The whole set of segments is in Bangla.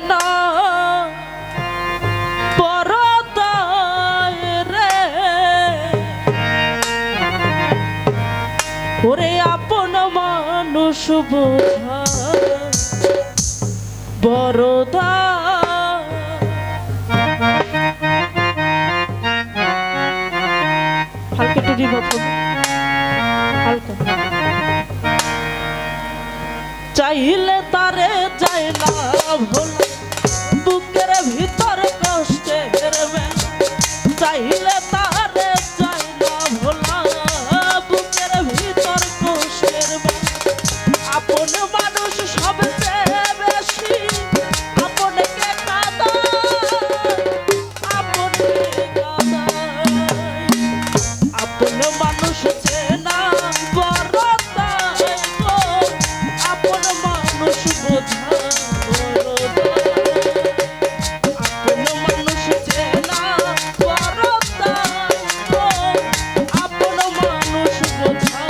না পরতায় রে ওরে আপন মানুষ বোঝা বড়দা হালকা একটু রিভার্ব হবে হালকা চাইলে তারে যায় না ভোলা বুকের ভিতর কষ্টের বেলা চাইলে তারে যায় না ভোলা বুকের ভিতর কষ্টের বেলা আপন মানুষ সবচেয়ে বেশি আপনকে কাঁদায় আপনকে কাঁদায় আপন মানুষ চেনা বড়দায় গো আপন মানুষ বোঝা আপন মানুষ চেনা বড়দায় গো আপন মানুষ বোঝা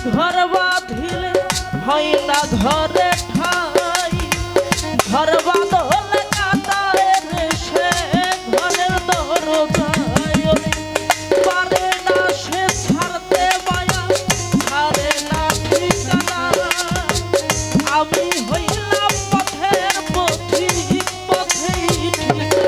ঘর বাঁধিলে হয় না ঘরে ঠাই ঘর বাঁধলে কাটায় রে সে ঘরের দরজায় পারে না সে ছাড়তে মায়া ছাড়ে না ঠিকানা আমি হইলাম পথের পথিক পথেই ঠিকানা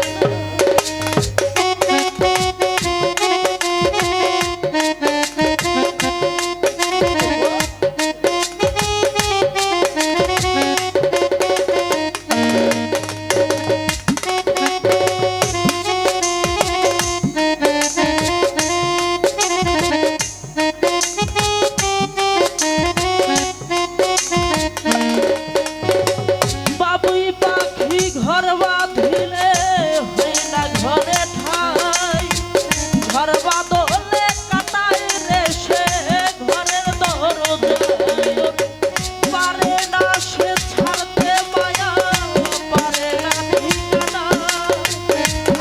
ঘর বাঁধিলে হয় না ঘরে ঠাই ঘর বাঁধলে কাটায় রে সে ঘরের দরজায় পারে না সে ছাড়তে মায়া পারে না ঠিকানা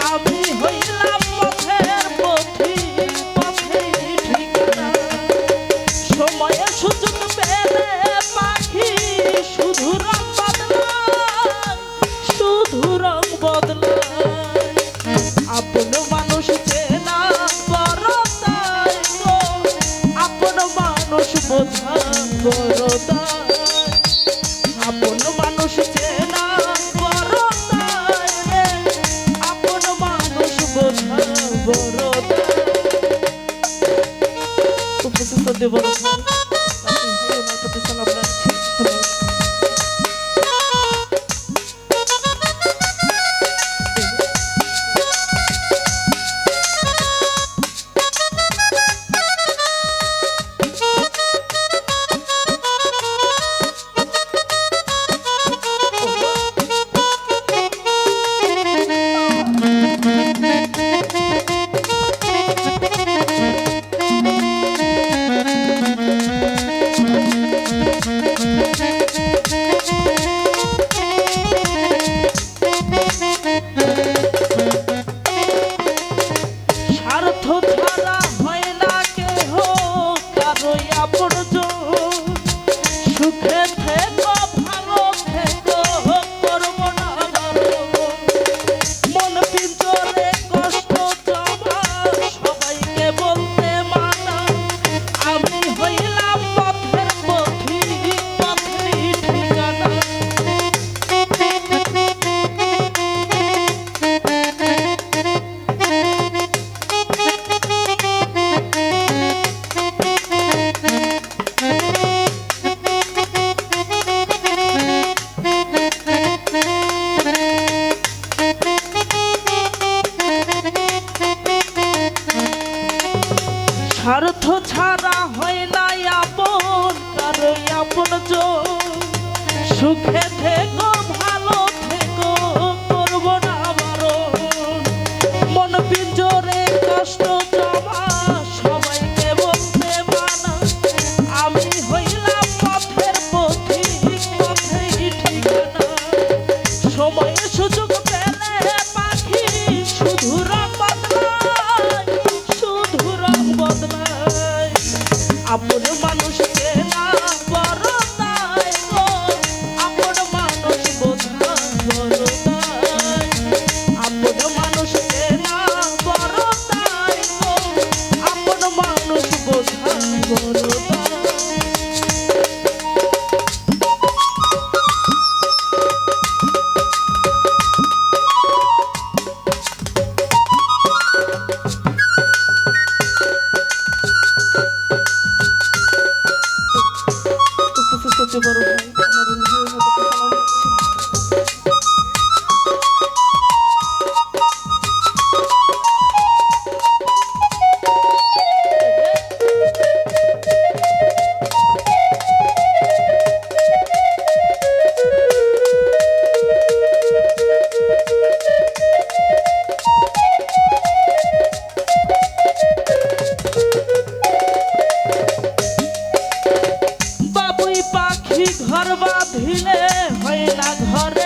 আমি হইলাম পথের পথিক পথেই ঠিকানা সময়ে সুযোগ পেলে পাখি শুধু রং বদলায় আপন মানুষ চেনা বড়দায় গো আপন মানুষ বোঝা বড়দায় আপন মানুষ চেনা বড়দায় রে আপন মানুষ বোঝা বড়দায় উপস্থিত দেবর থেকো ভালো থেকো, করব না বারণ। মন পিঞ্জরে কষ্ট জমা, সবাইকে বলতে মানা। আমি হইলাম পথের পথিক, পথেই ঠিকানা। সময়ে সুযোগ পেলে পাখি শুধু রং বদলায়, শুধু রং বদলায়। আপন মানুষকে না বড় দায় গো, আপন মানুষ বোঝা বড় দায়। আপন মানুষকে না বড় দায় গো, আপন মানুষ বোঝা বড় দায়। সত্যি বড় ভাই আমার ভাইয়ের মতো সালাম দিচ্ছি। বাবুই পাখি ঘর বাঁধিলে হয় না ঘরে